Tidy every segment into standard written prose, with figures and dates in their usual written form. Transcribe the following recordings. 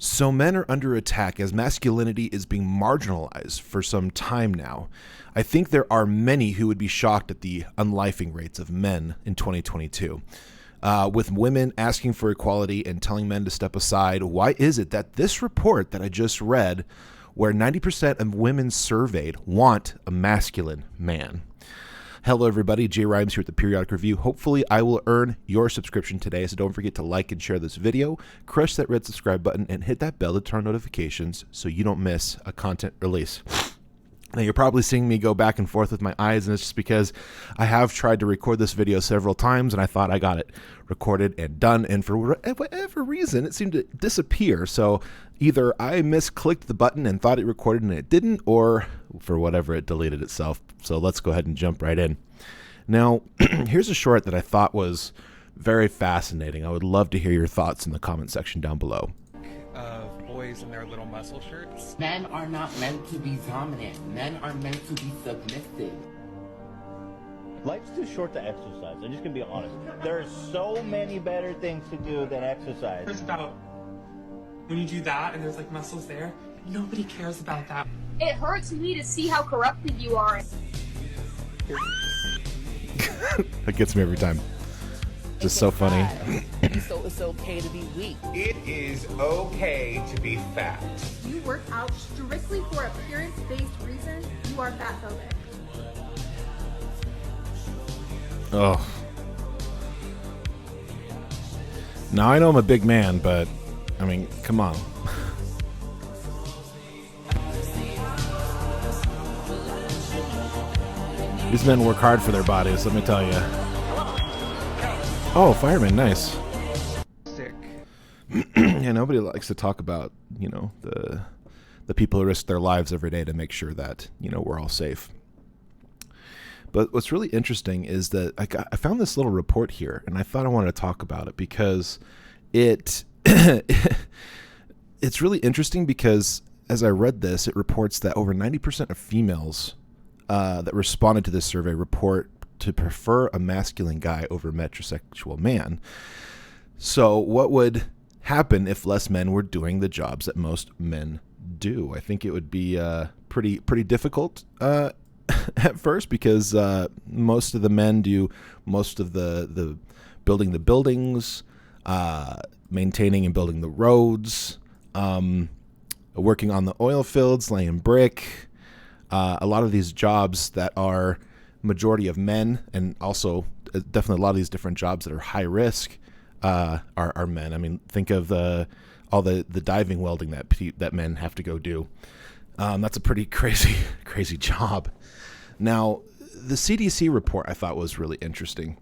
So men are under attack as masculinity is being marginalized for some time now. I think there are many who would be shocked at the unlifing rates of men in 2022. With women asking for equality and telling men to step aside, why is it that this report that I just read, where 90% of women surveyed want a masculine man? Hello, everybody. Jay Rhymes here at the Periodic Review. Hopefully, I will earn your subscription today, so don't forget to like and share this video, crush that red subscribe button, and hit that bell to turn on notifications so you don't miss a content release. Now, you're probably seeing me go back and forth with my eyes, and it's just because I have tried to record this video several times, and I thought I got it recorded and done, and for whatever reason, it seemed to disappear. So either I misclicked the button and thought it recorded and it didn't, or for whatever, it deleted itself. So let's go ahead and jump right in. Now, here's a short that I thought was very fascinating. I would love to hear your thoughts in the comment section down below. Of boys in their little muscle shirts. Men are not meant to be dominant. Men are meant to be submissive. Life's too short to exercise. I'm just gonna be honest. There are so many better things to do than exercise. It's about when you do that and there's like muscles there, nobody cares about that. It hurts me to see how corrupted you are. That gets me every time. Just so funny. So it's okay to be weak. It is okay to be fat. You work out strictly for appearance-based reasons, you are fatphobic. Oh. Now, I know I'm a big man, but, I mean, come on. These men work hard for their bodies, let me tell you. Oh, fireman, nice. Sick. Yeah, nobody likes to talk about, you know, the people who risk their lives every day to make sure that, you know, we're all safe. But what's really interesting is that I found this little report here, and I thought I wanted to talk about it because it's really interesting because as I read this, it reports that over 90% of females that responded to this survey report to prefer a masculine guy over a metrosexual man. So what would happen if less men were doing the jobs that most men do? I think it would be pretty difficult at first because most of the men do most of the building the buildings, maintaining and building the roads, working on the oil fields, laying brick. A lot of these jobs that are majority of men, and also definitely a lot of these different jobs that are high risk are men. I mean, think of all the diving welding that men have to go do. That's a pretty crazy job. Now, the CDC report I thought was really interesting.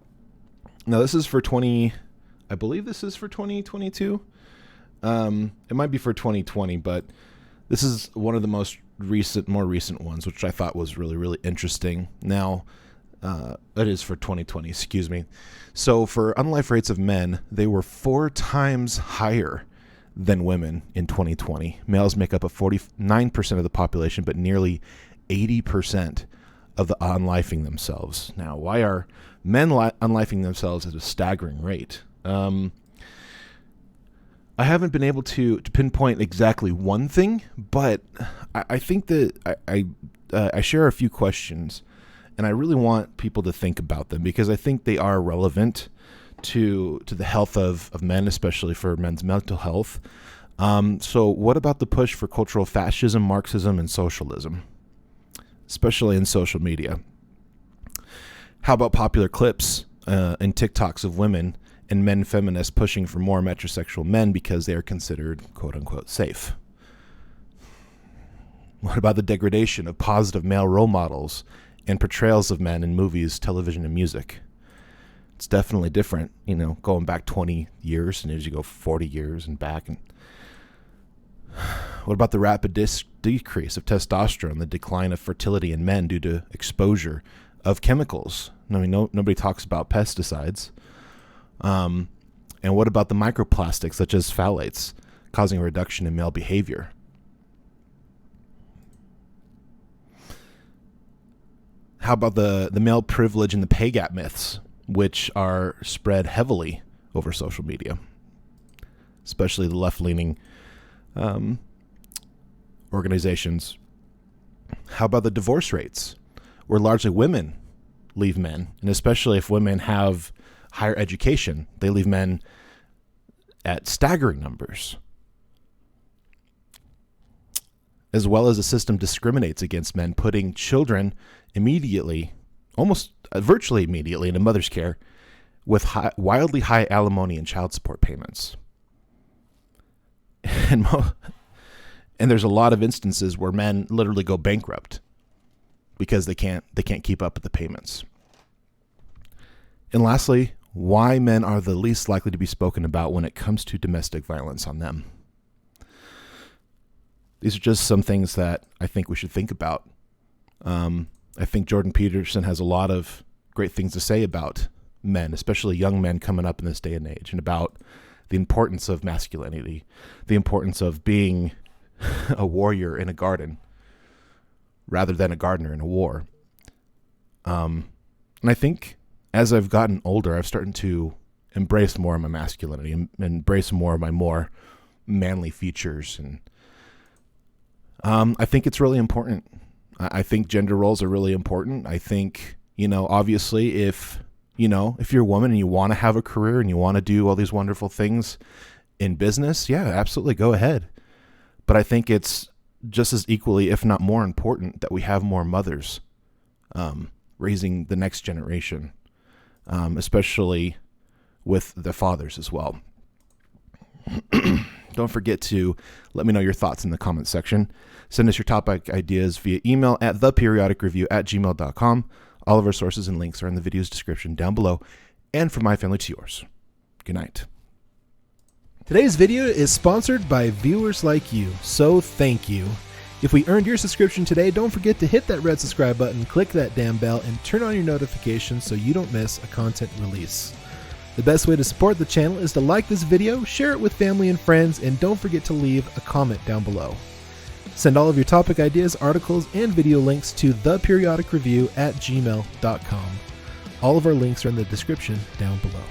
Now, this is for I believe this is for 2022. It might be for 2020, but this is one of the more recent ones, which I thought was really interesting. Now, it is for 2020, excuse me. So for unlife rates of men, they were 4 times higher than women in 2020. Males make up 49% of the population, but nearly 80% of the unlifing themselves. Now, why are men unlifing themselves at a staggering rate? I haven't been able to pinpoint exactly one thing, but I think that I share a few questions, and I really want people to think about them because I think they are relevant to the health of men, especially for men's mental health. So what about the push for cultural fascism, Marxism, and socialism, especially in social media? How about popular clips and TikToks of women and men feminists pushing for more metrosexual men because they are considered quote-unquote safe? What about the degradation of positive male role models and portrayals of men in movies, television, and music? It's definitely different, you know, going back 20 years and as you go 40 years and back. And what about the rapid decrease of testosterone, the decline of fertility in men due to exposure of chemicals? I mean, nobody talks about pesticides. And what about the microplastics such as phthalates causing a reduction in male behavior? How about the male privilege and the pay gap myths, which are spread heavily over social media, especially the left-leaning organizations. How about the divorce rates, where largely women leave men, and especially if women have higher education, they leave men at staggering numbers. As well as the system discriminates against men, putting children immediately, almost virtually immediately, in a mother's care with wildly high alimony and child support payments. And there's a lot of instances where men literally go bankrupt because they can't keep up with the payments. And lastly, why men are the least likely to be spoken about when it comes to domestic violence on them. These are just some things that I think we should think about. I think Jordan Peterson has a lot of great things to say about men, especially young men coming up in this day and age, and about the importance of masculinity, the importance of being a warrior in a garden rather than a gardener in a war. And I think as I've gotten older, I've started to embrace more of my masculinity and embrace more of my more manly features. And I think it's really important. I think gender roles are really important. I think, obviously if you're a woman and you want to have a career and you want to do all these wonderful things in business, yeah, absolutely, go ahead. But I think it's just as equally, if not more important, that we have more mothers raising the next generation, especially with the fathers as well. Don't forget to let me know your thoughts in the comments section. Send us your topic ideas via email at theperiodicreview@gmail.com. All of our sources and links are in the video's description down below. And from my family to yours, good night. Today's video is sponsored by viewers like you, so thank you. If we earned your subscription today, don't forget to hit that red subscribe button, click that damn bell, and turn on your notifications so you don't miss a content release. The best way to support the channel is to like this video, share it with family and friends, and don't forget to leave a comment down below. Send all of your topic ideas, articles, and video links to theperiodicreview@gmail.com. All of our links are in the description down below.